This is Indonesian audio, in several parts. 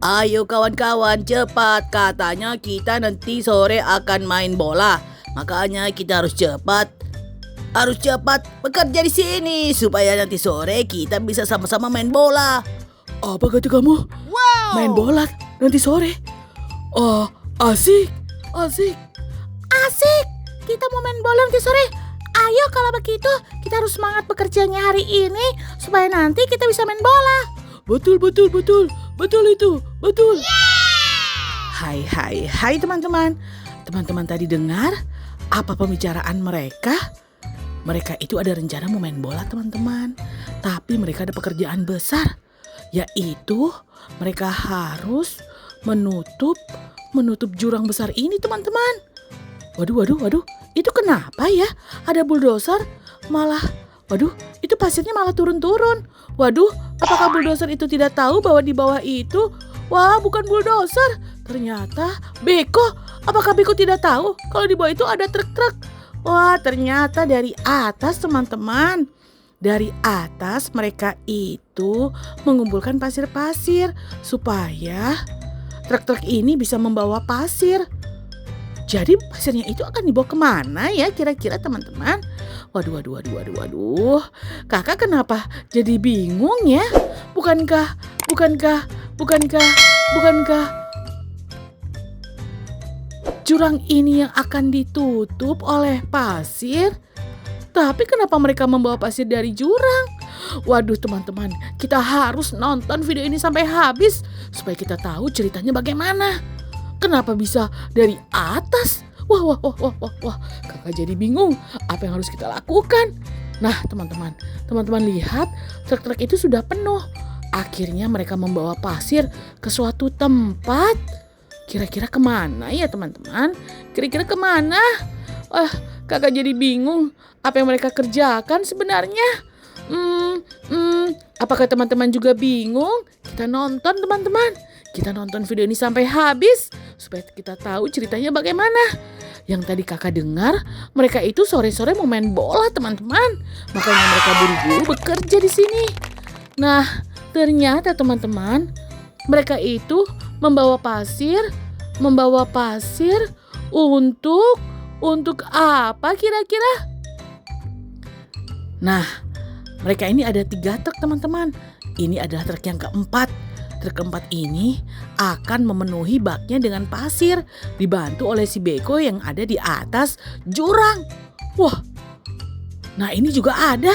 Ayo kawan-kawan, cepat. Katanya kita nanti sore akan main bola. Makanya kita harus cepat. Harus cepat bekerja di sini supaya nanti sore kita bisa sama-sama main bola. Apa kata kamu? Wow! Main bola nanti sore? Oh, asik. Asik, kita mau main bola nanti sore. Ayo kalau begitu kita harus semangat bekerjanya hari ini supaya nanti kita bisa main bola. Betul itu. Hai teman-teman. Teman-teman tadi dengar apa pembicaraan mereka? Mereka itu ada rencana mau main bola teman-teman. Tapi mereka ada pekerjaan besar. Yaitu mereka harus menutup jurang besar ini teman-teman. Waduh. Itu kenapa ya? Ada bulldozer itu pasirnya malah turun-turun. Waduh, apakah bulldozer itu tidak tahu bahwa di bawah itu, wah bukan bulldozer, ternyata beko. Apakah beko tidak tahu kalau di bawah itu ada truk-truk? Wah, ternyata dari atas teman-teman. Dari atas mereka itu mengumpulkan pasir-pasir supaya truk-truk ini bisa membawa pasir. Jadi pasirnya itu akan dibawa kemana ya kira-kira teman-teman? Waduh. Kakak kenapa jadi bingung ya? Bukankah jurang ini yang akan ditutup oleh pasir? Tapi kenapa mereka membawa pasir dari jurang? Waduh teman-teman, kita harus nonton video ini sampai habis supaya kita tahu ceritanya bagaimana. Kenapa bisa dari atas? Wah. Kakak jadi bingung apa yang harus kita lakukan. Nah teman-teman lihat truk-truk itu sudah penuh. Akhirnya mereka membawa pasir ke suatu tempat. Kira-kira kemana ya teman-teman? Kira-kira kemana? Kakak jadi bingung apa yang mereka kerjakan sebenarnya. Apakah teman-teman juga bingung? Kita nonton teman-teman. Kita nonton video ini sampai habis supaya kita tahu ceritanya bagaimana. Yang tadi kakak dengar, mereka itu sore-sore mau main bola teman-teman. Makanya mereka buru-buru bekerja di sini. Nah, ternyata teman-teman, mereka itu membawa pasir untuk apa kira-kira? Nah, mereka ini ada 3 truk teman-teman. Ini adalah truk yang keempat. Truk keempat ini akan memenuhi baknya dengan pasir, dibantu oleh si beko yang ada di atas jurang. Wah, nah ini juga ada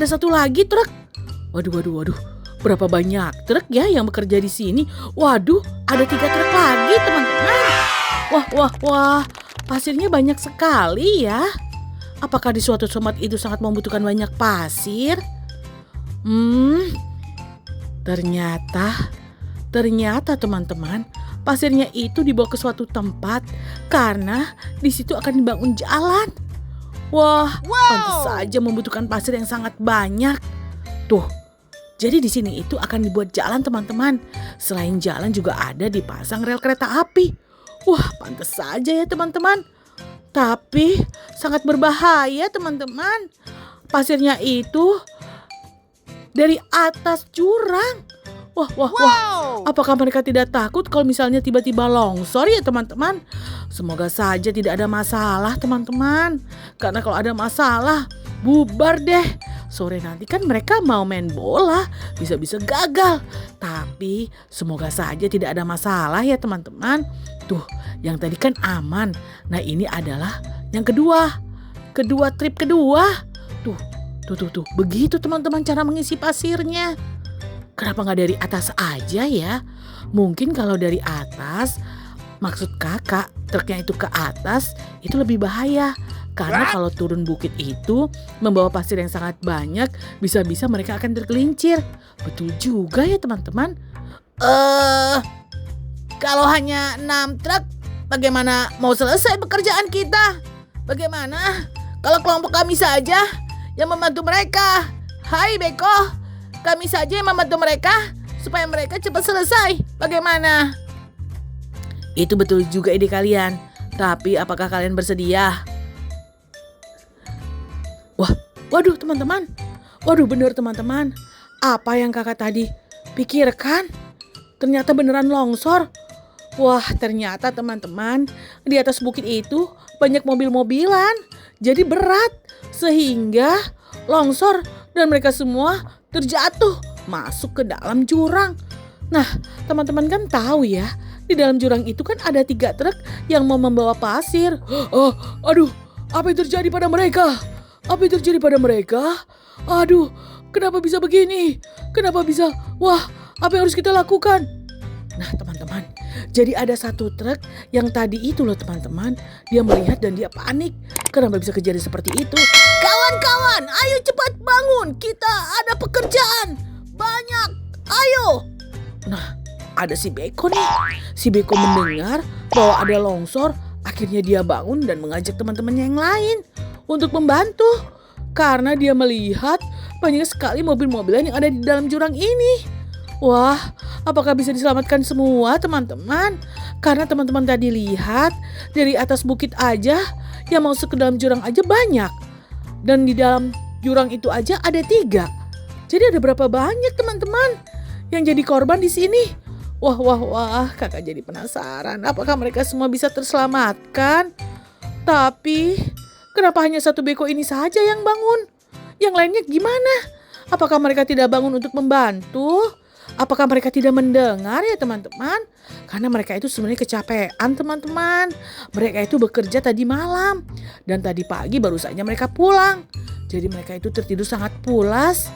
satu lagi truk. Waduh, berapa banyak truk ya yang bekerja di sini? Waduh, ada 3 truk lagi teman-teman. Wah, pasirnya banyak sekali ya. Apakah di suatu tempat itu sangat membutuhkan banyak pasir? Ternyata teman-teman, pasirnya itu dibawa ke suatu tempat karena di situ akan dibangun jalan. Wah, pantas saja membutuhkan pasir yang sangat banyak. Tuh, jadi di sini itu akan dibuat jalan teman-teman. Selain jalan juga ada dipasang rel kereta api. Wah, pantas saja ya teman-teman. Tapi sangat berbahaya teman-teman. Pasirnya itu dari atas jurang. Wah. Apakah mereka tidak takut kalau misalnya tiba-tiba longsor ya teman-teman? Semoga saja tidak ada masalah teman-teman. Karena kalau ada masalah, bubar deh. Sore nanti kan mereka mau main bola, bisa-bisa gagal. Tapi semoga saja tidak ada masalah ya teman-teman. Tuh, yang tadi kan aman. Nah ini adalah yang kedua. Trip kedua. Tuh. Begitu teman-teman cara mengisi pasirnya. Kenapa nggak dari atas aja ya? Mungkin kalau dari atas, maksud kakak truknya itu ke atas, itu lebih bahaya. Karena kalau turun bukit itu membawa pasir yang sangat banyak, bisa-bisa mereka akan tergelincir. Betul juga ya teman-teman. Kalau hanya 6 truk, bagaimana mau selesai pekerjaan kita? Bagaimana kalau kelompok kami saja yang membantu mereka? Hai beko, kami saja yang membantu mereka supaya mereka cepat selesai. Bagaimana? Itu betul juga ide kalian. Tapi apakah kalian bersedia? Waduh teman-teman. Waduh benar teman-teman. Apa yang kakak tadi pikirkan? ternyata beneran longsor. Wah, ternyata teman-teman, di atas bukit itu banyak mobil-mobilan. Jadi berat, sehingga longsor dan mereka semua terjatuh masuk ke dalam jurang. Nah, teman-teman kan tahu ya, di dalam jurang itu kan ada 3 truk yang mau membawa pasir. Oh, aduh, apa yang terjadi pada mereka? Apa yang terjadi pada mereka? Aduh, kenapa bisa begini? Kenapa bisa? Wah, apa yang harus kita lakukan? Nah, teman-teman, jadi ada 1 truk yang tadi itu loh teman-teman, dia melihat dan dia panik. Kenapa bisa kejadian seperti itu? Kawan-kawan, ayo cepat bangun, kita ada pekerjaan banyak, ayo. Nah, ada si Beko nih. Si Beko mendengar bahwa ada longsor, akhirnya dia bangun dan mengajak teman-temannya yang lain untuk membantu. Karena dia melihat banyak sekali mobil-mobilan yang ada di dalam jurang ini. Wah, apakah bisa diselamatkan semua teman-teman? Karena teman-teman tadi lihat dari atas bukit aja yang masuk ke dalam jurang aja banyak. Dan di dalam jurang itu aja ada 3. Jadi ada berapa banyak teman-teman yang jadi korban di sini? Wah, kakak jadi penasaran. Apakah mereka semua bisa terselamatkan? Tapi kenapa hanya 1 Beko ini saja yang bangun? Yang lainnya gimana? Apakah mereka tidak bangun untuk membantu? Apakah mereka tidak mendengar ya teman-teman? Karena mereka itu sebenarnya kecapean teman-teman. Mereka itu bekerja tadi malam. Dan tadi pagi baru saja mereka pulang. Jadi mereka itu tertidur sangat pulas.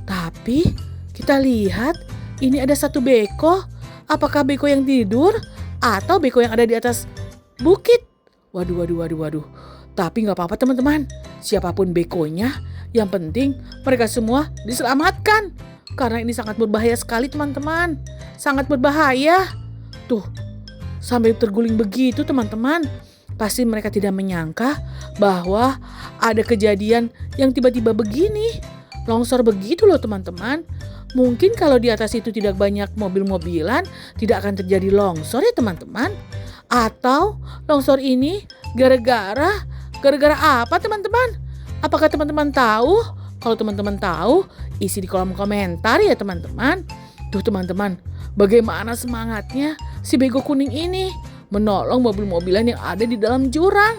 Tapi kita lihat ini ada 1 Beko. Apakah Beko yang tidur? Atau Beko yang ada di atas bukit? Waduh. Tapi gak apa-apa teman-teman. Siapapun Bekonya, yang penting mereka semua diselamatkan. Karena ini sangat berbahaya sekali teman-teman. Sangat berbahaya. Tuh, sampai terguling begitu teman-teman. Pasti mereka tidak menyangka bahwa ada kejadian yang tiba-tiba begini. Longsor begitu loh teman-teman. Mungkin kalau di atas itu tidak banyak mobil-mobilan, tidak akan terjadi longsor ya teman-teman. Atau longsor ini gara-gara apa teman-teman? Apakah teman-teman tahu? Kalau teman-teman tahu, isi di kolom komentar ya teman-teman. Tuh teman-teman, bagaimana semangatnya si Beko kuning ini menolong mobil-mobilan yang ada di dalam jurang.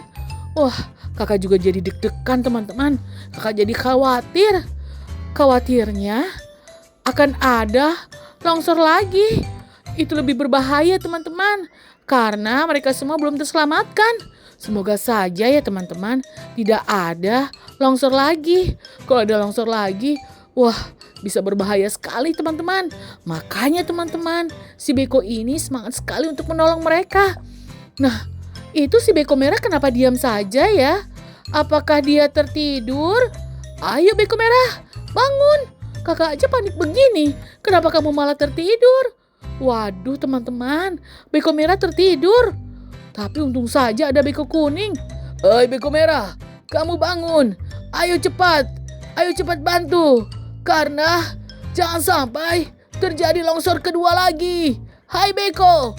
Wah, kakak juga jadi deg-degan teman-teman. Kakak jadi khawatir. Khawatirnya akan ada longsor lagi. Itu lebih berbahaya teman-teman. Karena mereka semua belum terselamatkan. Semoga saja ya teman-teman tidak ada longsor lagi. Kalau ada longsor lagi, wah bisa berbahaya sekali teman-teman. Makanya teman-teman, si Beko ini semangat sekali untuk menolong mereka. Nah, itu si Beko merah kenapa diam saja ya? Apakah dia tertidur? Ayo Beko merah, bangun. Kakak aja panik begini. Kenapa kamu malah tertidur? Waduh teman-teman, Beko merah tertidur. Tapi untung saja ada Beko kuning. Hei Beko merah, kamu bangun. Ayo cepat bantu. Karena jangan sampai terjadi longsor kedua lagi. Hai Beko.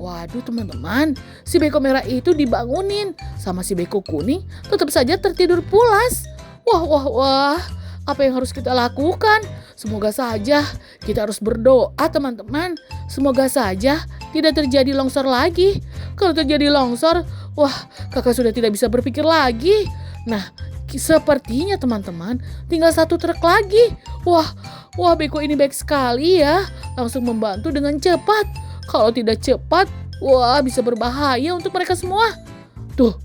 Waduh teman-teman, si Beko merah itu dibangunin sama si Beko kuning tetap saja tertidur pulas. Wah. Apa yang harus kita lakukan? Semoga saja kita harus berdoa teman-teman. Semoga saja tidak terjadi longsor lagi. Kalau terjadi longsor, wah kakak sudah tidak bisa berpikir lagi. Nah, sepertinya teman-teman tinggal 1 truk lagi. Wah Beko ini baik sekali ya. Langsung membantu dengan cepat. Kalau tidak cepat, wah bisa berbahaya untuk mereka semua. Tuh,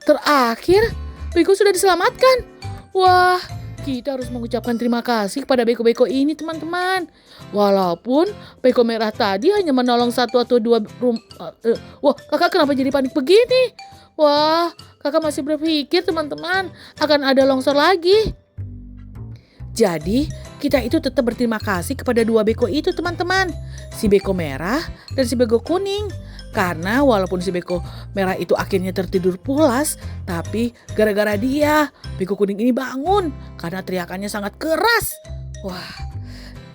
terakhir Beko sudah diselamatkan. Wah, kita harus mengucapkan terima kasih kepada Beko-Beko ini teman-teman. Walaupun Beko merah tadi hanya menolong 1 atau 2 wah, kakak kenapa jadi panik begini? Wah, kakak masih berpikir teman-teman akan ada longsor lagi. Jadi, kita itu tetap berterima kasih kepada 2 Beko itu teman-teman. Si Beko merah dan si Beko kuning. Karena walaupun si Beko merah itu akhirnya tertidur pulas, tapi gara-gara dia, Beko kuning ini bangun karena teriakannya sangat keras. Wah,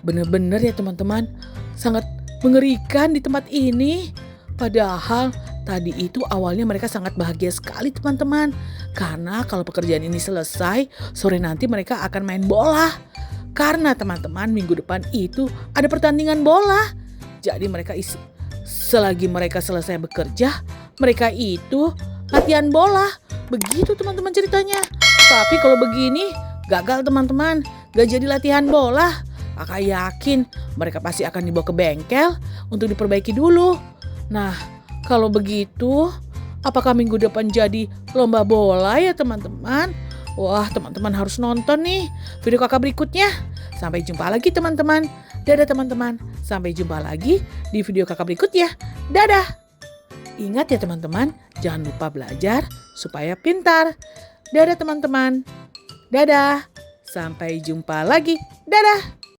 bener-bener ya teman-teman, sangat mengerikan di tempat ini. Padahal tadi itu awalnya mereka sangat bahagia sekali teman-teman. Karena kalau pekerjaan ini selesai, sore nanti mereka akan main bola. Karena teman-teman minggu depan itu ada pertandingan bola. Jadi selagi mereka selesai bekerja, mereka itu latihan bola. Begitu teman-teman ceritanya. Tapi kalau begini gagal teman-teman, gak jadi latihan bola. Kakak yakin mereka pasti akan dibawa ke bengkel untuk diperbaiki dulu. Nah, kalau begitu, apakah minggu depan jadi lomba bola ya teman-teman? Wah, teman-teman harus nonton nih video kakak berikutnya. Sampai jumpa lagi teman-teman. Dadah teman-teman. Sampai jumpa lagi di video kakak berikutnya. Dadah. Ingat ya teman-teman, jangan lupa belajar supaya pintar. Dadah teman-teman. Dadah. Sampai jumpa lagi. Dadah.